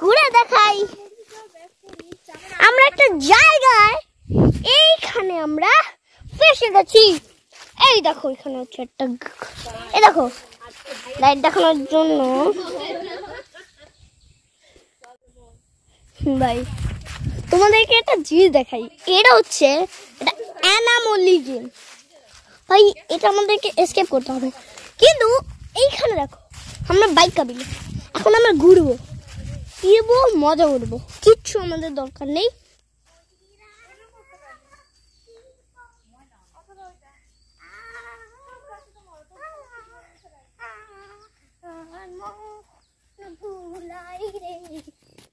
ঘুরে দেখাই। আমরা একটা জায়গায় এইখানে আমরা ফেসে গেছি। এই দেখো এখানে হচ্ছে একটা, এই দেখো লাইট দেখানোর জন্য ভাই তোমাদেরকে একটা জিনিস দেখাই। এটা হচ্ছে এটা অ্যানামলি গেম ভাই, এটা আমাদেরকে এসকেপ করতে হবে। কিন্তু এইখানে দেখো আমরা বাইক কাবিলে এখন আমরা ঘুরবো, ফিরবো, মজা করবো, কিচ্ছু আমাদের দরকার নেই। ভুলাই রে